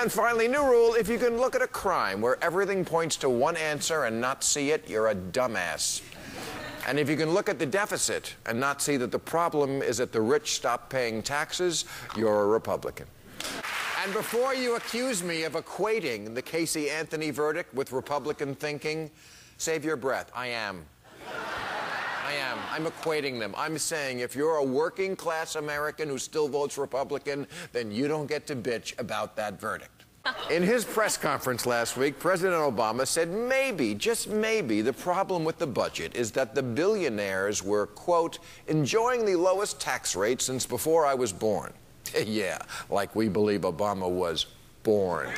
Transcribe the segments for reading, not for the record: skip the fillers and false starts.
And finally, new rule, if you can look at a crime where everything points to one answer and not see it, you're a dumbass. And if you can look at the deficit and not see that the problem is that the rich stop paying taxes, you're a Republican. And before you accuse me of equating the Casey Anthony verdict with Republican thinking, save your breath. I am. I'm equating them. I'm saying if you're a working class American who still votes Republican, then you don't get to bitch about that verdict. In his press conference last week, President Obama said maybe, just maybe, the problem with the budget is that the billionaires were, quote, enjoying the lowest tax rate since before I was born. Yeah, like we believe Obama was born.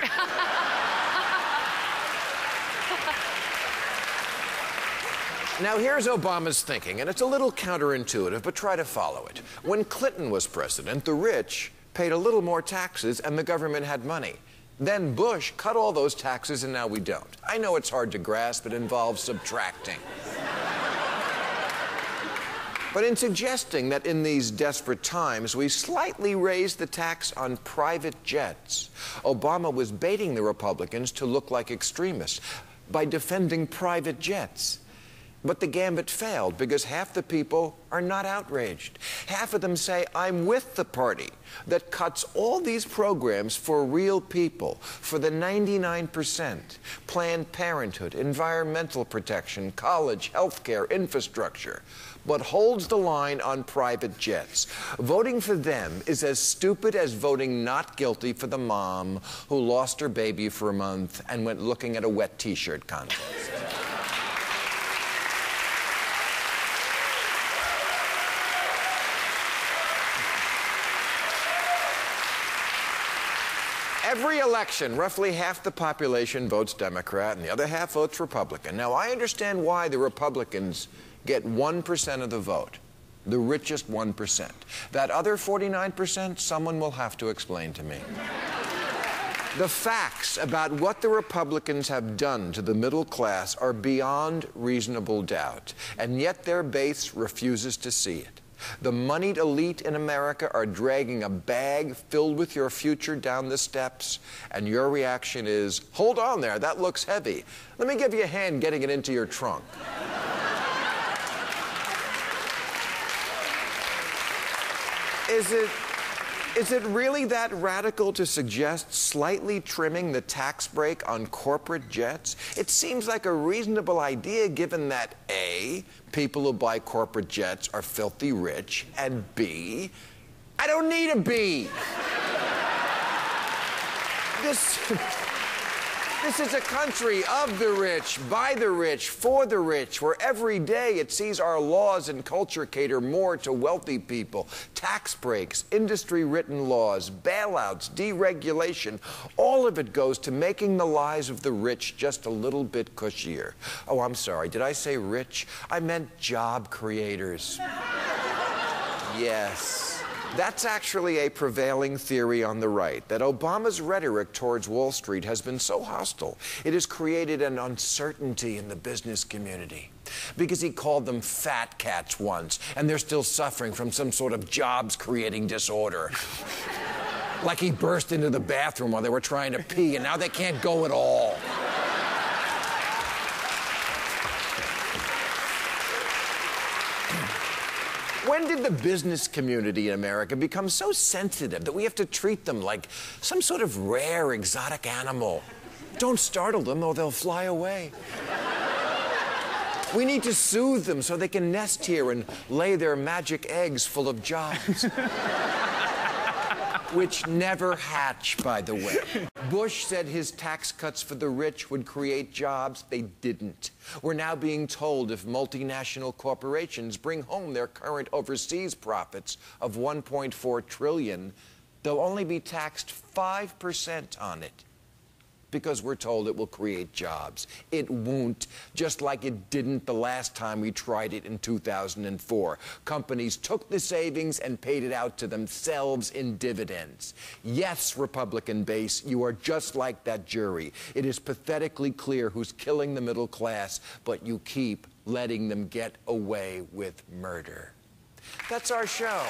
Now, here's Obama's thinking, and it's a little counterintuitive, but try to follow it. When Clinton was president, the rich paid a little more taxes and the government had money. Then Bush cut all those taxes and now we don't. I know it's hard to grasp, it involves subtracting. But in suggesting that in these desperate times we slightly raise the tax on private jets, Obama was baiting the Republicans to look like extremists by defending private jets. But the gambit failed because half the people are not outraged. Half of them say, I'm with the party that cuts all these programs for real people, for the 99%, Planned Parenthood, environmental protection, college, healthcare, infrastructure, but holds the line on private jets. Voting for them is as stupid as voting not guilty for the mom who lost her baby for a month and went looking at a wet T-shirt contest. Every election, roughly half the population votes Democrat and the other half votes Republican. Now, I understand why the Republicans get 1% of the vote, the richest 1%. That other 49%, someone will have to explain to me. The facts about what the Republicans have done to the middle class are beyond reasonable doubt, and yet their base refuses to see it. The moneyed elite in America are dragging a bag filled with your future down the steps, and your reaction is, hold on there, that looks heavy. Let me give you a hand getting it into your trunk. Is it really that radical to suggest slightly trimming the tax break on corporate jets? It seems like a reasonable idea given that A, people who buy corporate jets are filthy rich, and B, I don't need a B. This is a country of the rich, by the rich, for the rich, where every day it sees our laws and culture cater more to wealthy people. Tax breaks, industry-written laws, bailouts, deregulation, all of it goes to making the lives of the rich just a little bit cushier. Oh, I'm sorry, did I say rich? I meant job creators. Yes. That's actually a prevailing theory on the right, that Obama's rhetoric towards Wall Street has been so hostile, it has created an uncertainty in the business community. Because he called them fat cats once, and they're still suffering from some sort of jobs-creating disorder. Like he burst into the bathroom while they were trying to pee, and now they can't go at all. When did the business community in America become so sensitive that we have to treat them like some sort of rare, exotic animal? Don't startle them or they'll fly away. We need to soothe them so they can nest here and lay their magic eggs full of jobs. Which never hatch, by the way. Bush said his tax cuts for the rich would create jobs. They didn't. We're now being told if multinational corporations bring home their current overseas profits of $1.4 trillion, they'll only be taxed 5% on it. Because we're told it will create jobs. It won't, just like it didn't the last time we tried it in 2004. Companies took the savings and paid it out to themselves in dividends. Yes, Republican base, you are just like that jury. It is pathetically clear who's killing the middle class, but you keep letting them get away with murder. That's our show.